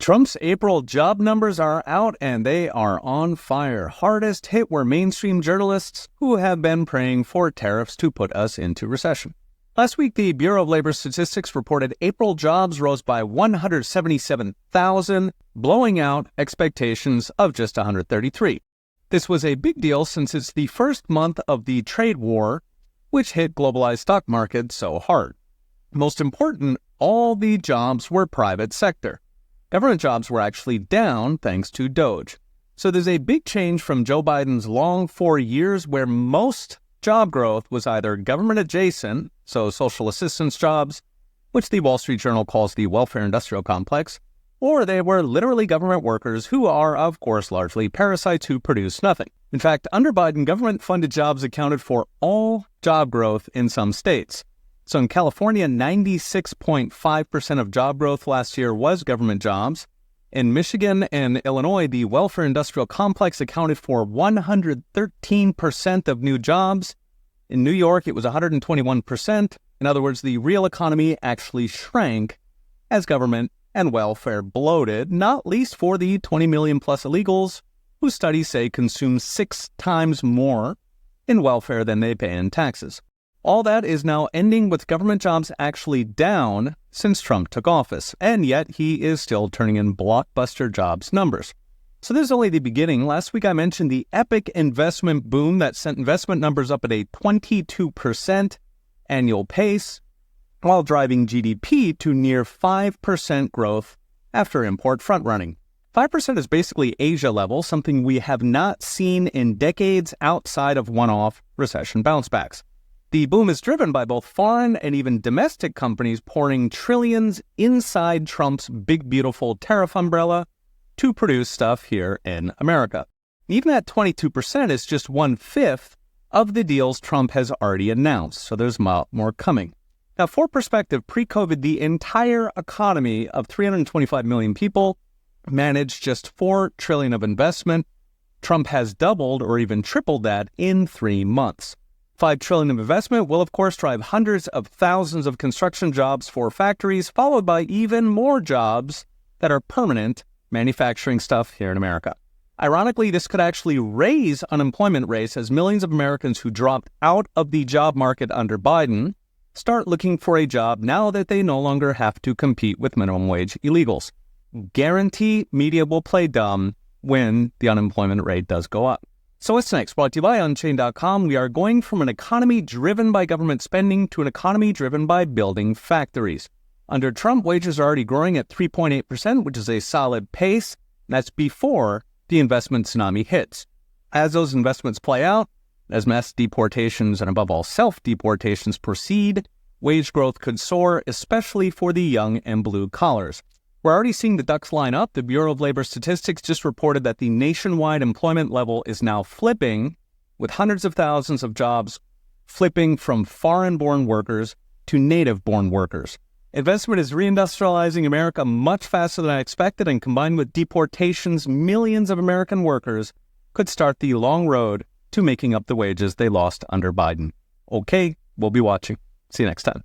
Trump's April job numbers are out and they are on fire. Hardest hit were mainstream journalists who have been praying for tariffs to put us into recession. Last week, the Bureau of Labor Statistics reported April jobs rose by 177,000, blowing out expectations of just 133. This was a big deal since it's the first month of the trade war, which hit globalized stock markets so hard. Most important, all the jobs were private sector. Government jobs were actually down thanks to DOGE. So there's a big change from Joe Biden's long 4 years where most job growth was either government adjacent, so social assistance jobs, which the Wall Street Journal calls the welfare industrial complex, or they were literally government workers who are, of course, largely parasites who produce nothing. In fact, under Biden, government-funded jobs accounted for all job growth in some states. So in California, 96.5% of job growth last year was government jobs. In Michigan and Illinois, the welfare industrial complex accounted for 113% of new jobs. In New York, it was 121%. In other words, the real economy actually shrank as government and welfare bloated, not least for the 20 million plus illegals who studies say consume 6 times more in welfare than they pay in taxes. All that is now ending with government jobs actually down since Trump took office, and yet he is still turning in blockbuster jobs numbers. So this is only the beginning. Last week I mentioned the epic investment boom that sent investment numbers up at a 22% annual pace, while driving GDP to near 5% growth after import front-running. 5% is basically Asia level, something we have not seen in decades outside of one-off recession bounce-backs. The boom is driven by both foreign and even domestic companies pouring trillions inside Trump's big, beautiful tariff umbrella to produce stuff here in America. Even at 22% is just 1/5 of the deals Trump has already announced, so there's more coming. Now, for perspective, pre-COVID, the entire economy of 325 million people managed just $4 trillion of investment. Trump has doubled or even tripled that in 3 months. $5 trillion of investment will, of course, drive hundreds of thousands of construction jobs for factories, followed by even more jobs that are permanent manufacturing stuff here in America. Ironically, this could actually raise unemployment rates as millions of Americans who dropped out of the job market under Biden start looking for a job now that they no longer have to compete with minimum wage illegals. Guarantee media will play dumb when the unemployment rate does go up. So what's next? Brought to you by Unchained.com. We are going from an economy driven by government spending to an economy driven by building factories. Under Trump, wages are already growing at 3.8%, which is a solid pace. That's before the investment tsunami hits. As those investments play out, as mass deportations and above all self-deportations proceed, wage growth could soar, especially for the young and blue collars. We're already seeing the ducks line up. The Bureau of Labor Statistics just reported that the nationwide employment level is now flipping, with hundreds of thousands of jobs flipping from foreign-born workers to native-born workers. Investment is reindustrializing America much faster than I expected, and combined with deportations, millions of American workers could start the long road to making up the wages they lost under Biden. Okay, we'll be watching. See you next time.